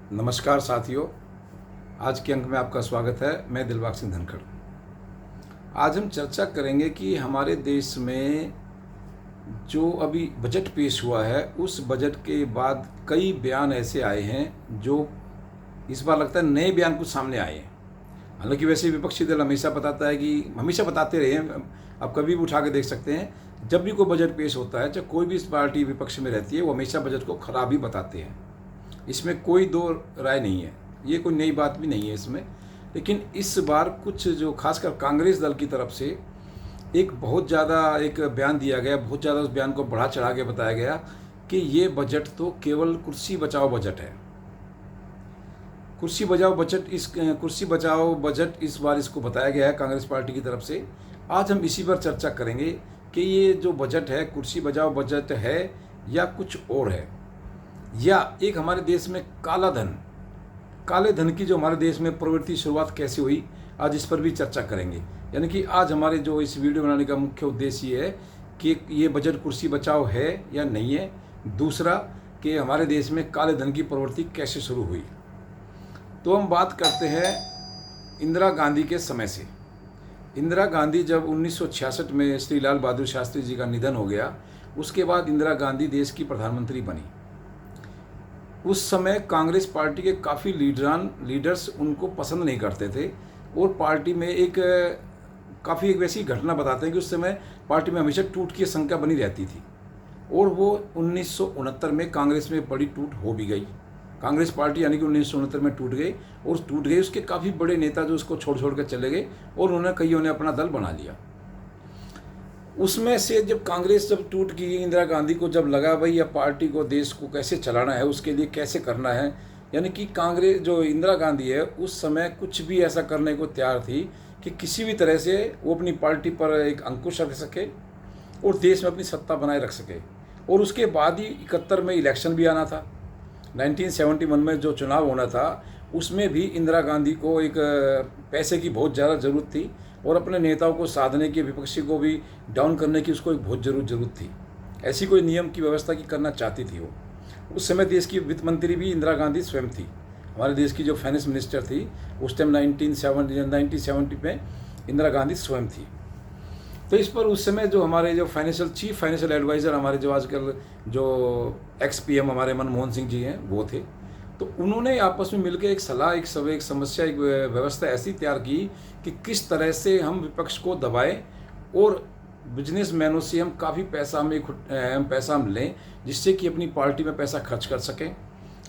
नमस्कार साथियों, आज के अंक में आपका स्वागत है। मैं दिलबाग सिंह धनखड़। आज हम चर्चा करेंगे कि हमारे देश में जो अभी बजट पेश हुआ है, उस बजट के बाद कई बयान ऐसे आए हैं जो इस बार लगता है नए बयान कुछ सामने आए हैं। हालांकि वैसे विपक्षी दल हमेशा बताता है कि हमेशा बताते रहे हैं, आप कभी भी उठा के देख सकते हैं, जब भी कोई बजट पेश होता है, चाहे कोई भी इस पार्टी विपक्ष में रहती है, वो हमेशा बजट को खराब ही बताते हैं। इसमें कोई दो राय नहीं है, ये कोई नई बात भी नहीं है इसमें। लेकिन इस बार कुछ जो खासकर कांग्रेस दल की तरफ से एक बहुत ज़्यादा एक बयान दिया गया, बहुत ज़्यादा उस बयान को बढ़ा चढ़ा के बताया गया कि ये बजट तो केवल कुर्सी बचाओ बजट है। कुर्सी बचाओ बजट इस बार इसको बताया गया है कांग्रेस पार्टी की तरफ से। आज हम इसी पर चर्चा करेंगे कि ये जो बजट है कुर्सी बचाओ बजट है या कुछ और है, या एक हमारे देश में काले धन की जो हमारे देश में प्रवृत्ति शुरुआत कैसे हुई, आज इस पर भी चर्चा करेंगे। यानी कि आज हमारे जो इस वीडियो बनाने का मुख्य उद्देश्य ये है कि ये बजट कुर्सी बचाओ है या नहीं है। दूसरा कि हमारे देश में काले धन की प्रवृत्ति कैसे शुरू हुई। तो हम बात करते हैं इंदिरा गांधी के समय से। इंदिरा गांधी जब 1966 में श्री लाल बहादुर शास्त्री जी का निधन हो गया, उसके बाद इंदिरा गांधी देश की प्रधानमंत्री बनी। उस समय कांग्रेस पार्टी के काफ़ी लीडर्स उनको पसंद नहीं करते थे, और पार्टी में एक वैसी घटना बताते हैं कि उस समय पार्टी में हमेशा टूट की संख्या बनी रहती थी, और वो 1969 में कांग्रेस में बड़ी टूट हो भी गई। कांग्रेस पार्टी यानी कि 1969 में टूट गई, उसके काफ़ी बड़े नेता जो उसको छोड़ कर चले गए, और उन्होंने कईयों ने अपना दल बना लिया। उसमें से जब कांग्रेस टूट गई, इंदिरा गांधी को जब लगा भाई या पार्टी को देश को कैसे चलाना है, उसके लिए कैसे करना है, यानी कि कांग्रेस जो इंदिरा गांधी है उस समय कुछ भी ऐसा करने को तैयार थी कि किसी भी तरह से वो अपनी पार्टी पर एक अंकुश रख सके और देश में अपनी सत्ता बनाए रख सके। और उसके बाद ही 71 में इलेक्शन भी आना था। 1971 में जो चुनाव होना था उसमें भी इंदिरा गांधी को एक पैसे की बहुत ज़्यादा ज़रूरत थी, और अपने नेताओं को साधने की, विपक्षी को भी डाउन करने की उसको एक बहुत ज़रूरत थी। ऐसी कोई नियम की व्यवस्था की करना चाहती थी वो। उस समय देश की वित्त मंत्री भी इंदिरा गांधी स्वयं थी। हमारे देश की जो फाइनेंस मिनिस्टर थी उस टाइम 1970 में इंदिरा गांधी स्वयं थी। तो इस पर उस समय जो हमारे जो चीफ फाइनेंशियल एडवाइज़र हमारे जो आजकल जो एक्स PM हमारे मनमोहन सिंह जी हैं वो थे। तो उन्होंने आपस में मिलकर एक सलाह, एक समस्या, एक व्यवस्था ऐसी तैयार की कि किस तरह से हम विपक्ष को दबाएं और बिजनेसमैनों से हम काफ़ी पैसा हम लें, जिससे कि अपनी पार्टी में पैसा खर्च कर सकें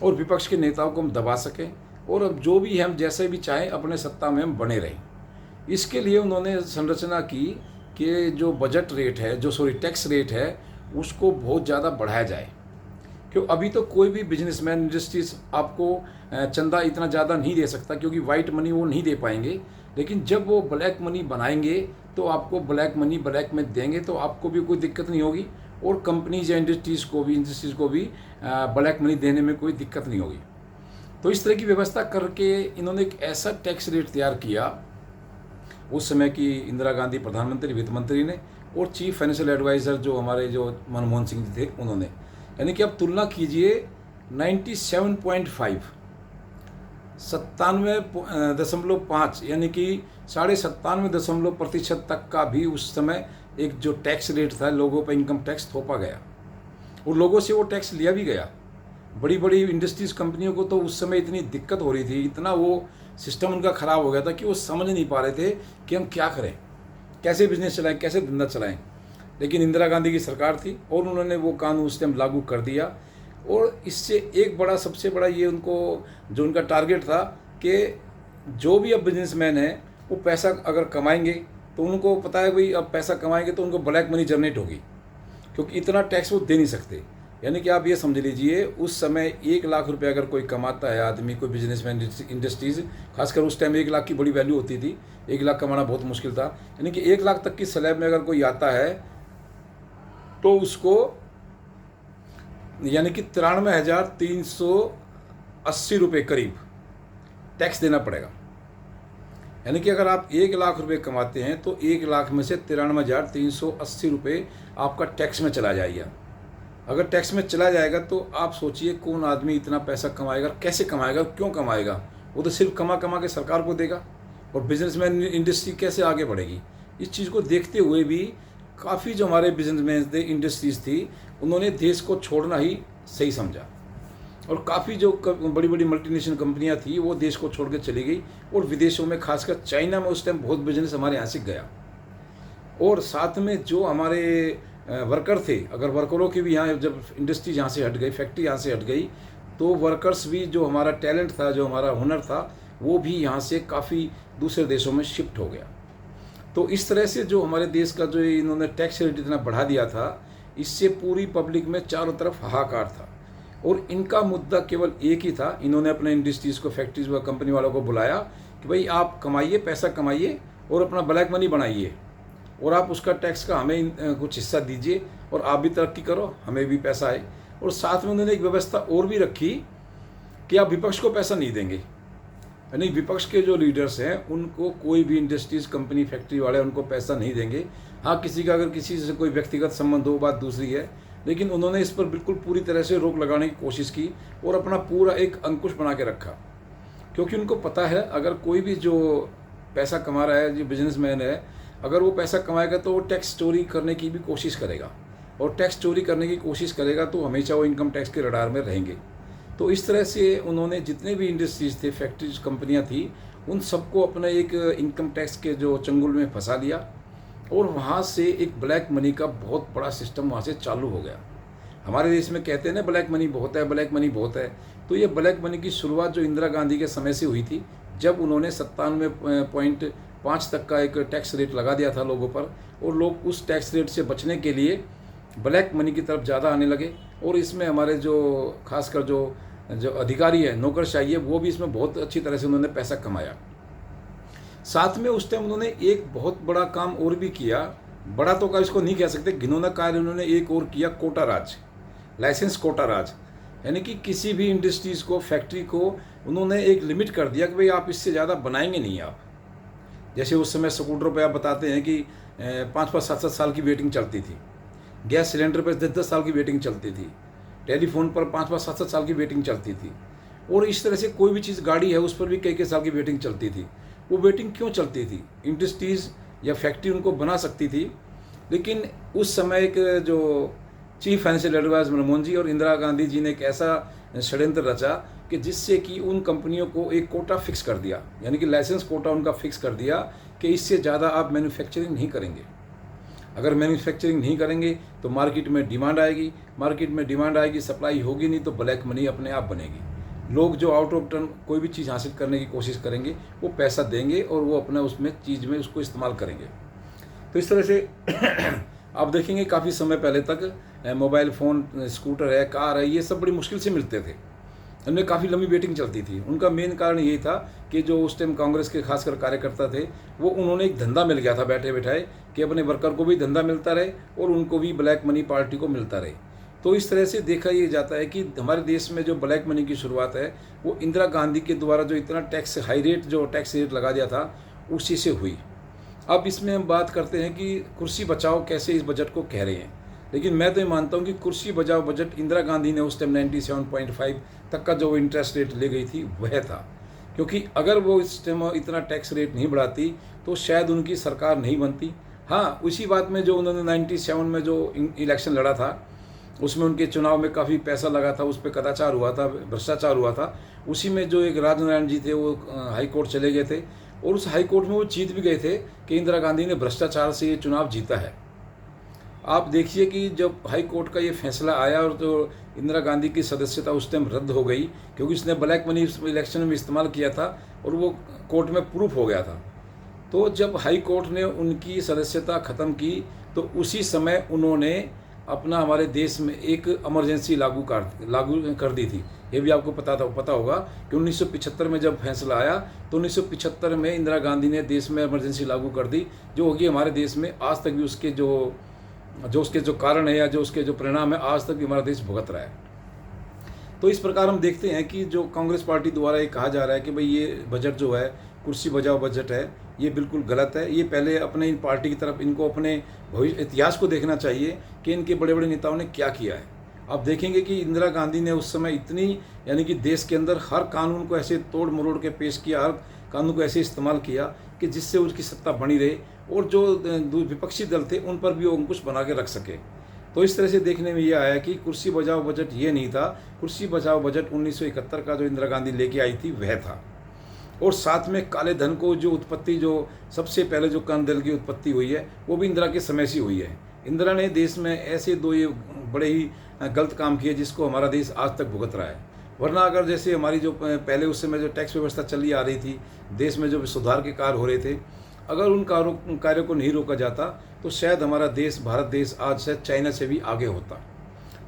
और विपक्ष के नेताओं को हम दबा सकें, और अब जो भी हम जैसे भी चाहें अपने सत्ता में हम बने रहें। इसके लिए उन्होंने संरचना की कि जो बजट रेट है, टैक्स रेट है, उसको बहुत ज़्यादा बढ़ाया जाए। क्यों अभी तो कोई भी बिजनेसमैन, इंडस्ट्रीज आपको चंदा इतना ज़्यादा नहीं दे सकता, क्योंकि वाइट मनी वो नहीं दे पाएंगे। लेकिन जब वो ब्लैक मनी बनाएंगे तो आपको ब्लैक में देंगे, तो आपको भी कोई दिक्कत नहीं होगी, और कंपनीज या इंडस्ट्रीज़ को भी ब्लैक मनी देने में कोई दिक्कत नहीं होगी। तो इस तरह की व्यवस्था करके इन्होंने एक ऐसा टैक्स रेट तैयार किया उस समय की इंदिरा गांधी प्रधानमंत्री, वित्त मंत्री ने, और चीफ फाइनेंशियल एडवाइज़र जो हमारे जो मनमोहन सिंह जी थे उन्होंने। यानी कि आप तुलना कीजिए 97.5 97.5 यानी कि 97.5% तक का भी उस समय एक जो टैक्स रेट था लोगों पर, इनकम टैक्स थोपा गया, और लोगों से वो टैक्स लिया भी गया। बड़ी बड़ी इंडस्ट्रीज कंपनियों को तो उस समय इतनी दिक्कत हो रही थी, इतना वो सिस्टम उनका ख़राब हो गया था कि वो समझ नहीं पा रहे थे कि हम क्या करें, कैसे बिजनेस चलाएं, कैसे धंधा चलाएं। लेकिन इंदिरा गांधी की सरकार थी और उन्होंने वो कानून उस टाइम लागू कर दिया, और इससे एक सबसे बड़ा ये उनको जो उनका टारगेट था कि जो भी अब बिजनेसमैन है वो पैसा अगर कमाएंगे तो उनको पता है भाई अब पैसा कमाएंगे तो उनको ब्लैक मनी जनरेट होगी, क्योंकि इतना टैक्स वो दे नहीं सकते। यानी कि आप ये समझ लीजिए उस समय 1 लाख रुपए अगर कोई कमाता है आदमी, कोई बिजनेसमैन, इंडस्ट्रीज, खासकर उस टाइम 1 लाख की बड़ी वैल्यू होती थी, 1 लाख कमाना बहुत मुश्किल था। यानी कि 1 लाख तक की स्लैब में अगर कोई आता है तो उसको यानी कि 93,380 रुपये करीब टैक्स देना पड़ेगा। यानी कि अगर आप 1 लाख रुपए कमाते हैं तो 1 लाख में से 93,380 रुपये आपका टैक्स में चला जाएगा। अगर टैक्स में चला जाएगा तो आप सोचिए कौन आदमी इतना पैसा कमाएगा, कैसे कमाएगा, क्यों कमाएगा। वो तो सिर्फ कमा कमा के सरकार को देगा, और बिजनेसमैन इंडस्ट्री कैसे आगे बढ़ेगी। इस चीज़ को देखते हुए भी काफ़ी जो हमारे बिजनेसमैन थे, इंडस्ट्रीज थी, उन्होंने देश को छोड़ना ही सही समझा, और काफ़ी जो बड़ी बड़ी मल्टीनेशनल कंपनियां थी वो देश को छोड़ के चली गई, और विदेशों में खासकर चाइना में उस टाइम बहुत बिजनेस हमारे यहाँ से गया। और साथ में जो हमारे वर्कर थे, अगर वर्करों की भी यहाँ जब इंडस्ट्री यहाँ से हट गई, फैक्ट्री यहाँ से हट गई, तो वर्कर्स भी जो हमारा टैलेंट था, जो हमारा हुनर था, वो भी यहाँ से काफ़ी दूसरे देशों में शिफ्ट हो गया। तो इस तरह से जो हमारे देश का जो इन्होंने टैक्स रेट इतना बढ़ा दिया था, इससे पूरी पब्लिक में चारों तरफ हाहाकार था। और इनका मुद्दा केवल एक ही था, इन्होंने अपने इंडस्ट्रीज़ को, फैक्ट्रीज व कंपनी वालों को बुलाया कि भाई आप कमाइए, पैसा कमाइए और अपना ब्लैक मनी बनाइए, और आप उसका टैक्स का हमें कुछ हिस्सा दीजिए, और आप भी तरक्की करो, हमें भी पैसा आए। और साथ में उन्होंने एक व्यवस्था और भी रखी कि आप विपक्ष को पैसा नहीं देंगे, यानी विपक्ष के जो लीडर्स हैं उनको कोई भी इंडस्ट्रीज, कंपनी, फैक्ट्री वाले उनको पैसा नहीं देंगे। हाँ, किसी का अगर किसी से कोई व्यक्तिगत संबंध हो, बात दूसरी है, लेकिन उन्होंने इस पर बिल्कुल पूरी तरह से रोक लगाने की कोशिश की और अपना पूरा एक अंकुश बना के रखा। क्योंकि उनको पता है अगर कोई भी जो पैसा कमा रहा है, जो बिजनेसमैन है, अगर वो पैसा कमाएगा तो वो टैक्स चोरी करने की भी कोशिश करेगा, और टैक्स चोरी करने की कोशिश करेगा तो हमेशा वो इनकम टैक्स के रडार में रहेंगे। तो इस तरह से उन्होंने जितने भी इंडस्ट्रीज थे, फैक्ट्रीज, कंपनियां थी, उन सबको अपने एक इनकम टैक्स के जो चंगुल में फंसा लिया, और वहाँ से एक ब्लैक मनी का बहुत बड़ा सिस्टम वहाँ से चालू हो गया। हमारे देश में कहते हैं ना ब्लैक मनी बहुत है, ब्लैक मनी बहुत है। तो ये ब्लैक मनी की शुरुआत जो इंदिरा गांधी के समय से हुई थी, जब उन्होंने 97.5 तक का एक टैक्स रेट लगा दिया था लोगों पर, और लोग उस टैक्स रेट से बचने के लिए ब्लैक मनी की तरफ ज़्यादा आने लगे। और इसमें हमारे जो खासकर जो अधिकारी है, नौकरशाही है, वो भी इसमें बहुत अच्छी तरह से उन्होंने पैसा कमाया। साथ में उस टाइम उन्होंने एक बहुत बड़ा काम और भी किया, बड़ा तो का इसको नहीं कह सकते, घिनौना कार्य उन्होंने एक और किया, कोटा राज, लाइसेंस कोटा राज। यानी कि किसी भी इंडस्ट्रीज़ को, फैक्ट्री को उन्होंने एक लिमिट कर दिया कि भाई आप इससे ज़्यादा बनाएंगे नहीं आप। जैसे उस समय स्कूटरों पे आप बताते हैं कि 5-5, 7-7 साल की वेटिंग चलती थी, गैस सिलेंडर पर 10-10 साल की वेटिंग चलती थी, टेलीफोन पर 5-5, 7-7 साल की वेटिंग चलती थी, और इस तरह से कोई भी चीज़, गाड़ी है, उस पर भी कई साल की वेटिंग चलती थी। वो वेटिंग क्यों चलती थी? इंडस्ट्रीज़ या फैक्ट्री उनको बना सकती थी, लेकिन उस समय एक जो चीफ फाइनेंशियल एडवाइजर मनमोहन जी और इंदिरा गांधी जी ने एक ऐसा षड्यंत्र रचा कि जिससे कि उन कंपनियों को एक कोटा फिक्स कर दिया, यानी कि लाइसेंस कोटा उनका फिक्स कर दिया कि इससे ज़्यादा आप मैन्युफैक्चरिंग नहीं करेंगे। अगर मैन्युफैक्चरिंग नहीं करेंगे तो मार्केट में डिमांड आएगी, मार्केट में डिमांड आएगी, सप्लाई होगी नहीं तो ब्लैक मनी अपने आप बनेगी। लोग जो आउट ऑफ टर्न कोई भी चीज़ हासिल करने की कोशिश करेंगे, वो पैसा देंगे और वो अपने उसमें चीज़ में उसको इस्तेमाल करेंगे। तो इस तरह से आप देखेंगे काफ़ी समय पहले तक मोबाइल फ़ोन, स्कूटर है, कार है, ये सब बड़ी मुश्किल से मिलते थे, उनमें काफ़ी लंबी वेटिंग चलती थी। उनका मेन कारण यही था कि जो उस टाइम कांग्रेस के खासकर कार्यकर्ता थे, वो उन्होंने एक धंधा मिल गया था बैठे बैठाए कि अपने वर्कर को भी धंधा मिलता रहे और उनको भी ब्लैक मनी पार्टी को मिलता रहे। तो इस तरह से देखा ये जाता है कि हमारे देश में जो ब्लैक मनी की शुरुआत है वो इंदिरा गांधी के द्वारा जो इतना टैक्स हाई रेट, जो टैक्स रेट लगा दिया था, उसी से हुई। अब इसमें हम बात करते हैं कि कुर्सी बचाओ कैसे इस बजट को कह रहे हैं, लेकिन मैं तो ये मानता हूँ कि कुर्सी बचाओ बजट इंदिरा गांधी ने उस टाइम 97.5 तक का जो इंटरेस्ट रेट ले गई थी वह था। क्योंकि अगर वो इस टाइम इतना टैक्स रेट नहीं बढ़ाती तो शायद उनकी सरकार नहीं बनती। हाँ, उसी बात में जो उन्होंने 97 में जो इलेक्शन लड़ा था, उसमें उनके चुनाव में काफ़ी पैसा लगा था, उस पर कदाचार हुआ था, भ्रष्टाचार हुआ था। उसी में जो एक राजनारायण जी थे वो हाई कोर्ट चले गए थे, और उस हाई कोर्ट में वो जीत भी गए थे कि इंदिरा गांधी ने भ्रष्टाचार से ये चुनाव जीता है। आप देखिए कि जब हाई कोर्ट का ये फैसला आया और तो इंदिरा गांधी की सदस्यता उस टाइम रद्द हो गई, क्योंकि उसने ब्लैक मनी इलेक्शन में इस्तेमाल किया था और वो कोर्ट में प्रूफ हो गया था। तो जब हाई कोर्ट ने उनकी सदस्यता ख़त्म की तो उसी समय उन्होंने अपना हमारे देश में एक इमरजेंसी लागू कर दी थी। ये भी आपको पता होगा कि 1975 में जब फैसला आया तो 1975 में इंदिरा गांधी ने देश में इमरजेंसी लागू कर दी, जो होगी हमारे देश में आज तक भी उसके जो कारण है या जो उसके जो परिणाम है आज तक भी हमारा देश भुगत रहा है। तो इस प्रकार हम देखते हैं कि जो कांग्रेस पार्टी द्वारा ये कहा जा रहा है कि भाई ये बजट जो है कुर्सी बचाओ बजट है, ये बिल्कुल गलत है। ये पहले अपने इन पार्टी की तरफ इनको अपने भविष्य इतिहास को देखना चाहिए कि इनके बड़े बड़े नेताओं ने क्या किया है आप देखेंगे कि इंदिरा गांधी ने उस समय इतनी, यानी कि देश के अंदर हर कानून को ऐसे तोड़ मरोड़ के पेश किया, हर कानून को ऐसे इस्तेमाल किया कि जिससे उसकी सत्ता बनी रहे और जो विपक्षी दल थे उन पर भी वो अंकुश बना के रख सके। तो इस तरह से देखने में ये आया कि कुर्सी बचाओ बजट ये नहीं था, कुर्सी बचाओ बजट 1971 का जो इंदिरा गांधी लेके आई थी वह था। और साथ में काले धन को जो उत्पत्ति, जो सबसे पहले जो काले धन की उत्पत्ति हुई है वो भी इंदिरा के समय से हुई है। इंदिरा ने देश में ऐसे दो ये बड़े ही गलत काम किए जिसको हमारा देश आज तक भुगत रहा है। वरना अगर जैसे हमारी जो पहले उस समय जो टैक्स व्यवस्था चली आ रही थी, देश में जो सुधार के कार्य हो रहे थे, अगर उन कार्यों को नहीं रोका जाता तो शायद हमारा देश, भारत देश आज शायद चाइना से भी आगे होता।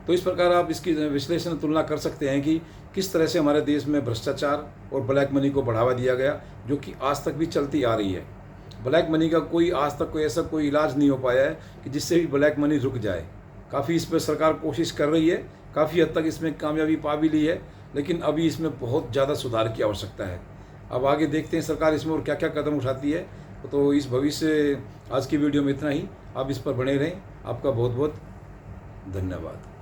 तो इस प्रकार आप इसकी विश्लेषण तुलना कर सकते हैं कि किस तरह से हमारे देश में भ्रष्टाचार और ब्लैक मनी को बढ़ावा दिया गया, जो कि आज तक भी चलती आ रही है। ब्लैक मनी का आज तक ऐसा कोई इलाज नहीं हो पाया है कि जिससे भी ब्लैक मनी रुक जाए। काफ़ी इस पर सरकार कोशिश कर रही है, काफ़ी हद तक इसमें कामयाबी पा भी ली है, लेकिन अभी इसमें बहुत ज़्यादा सुधार की आवश्यकता है। अब आगे देखते हैं सरकार इसमें और क्या क्या कदम उठाती है। तो इस भविष्य आज की वीडियो में इतना ही। आप इस पर बने रहें। आपका बहुत बहुत धन्यवाद।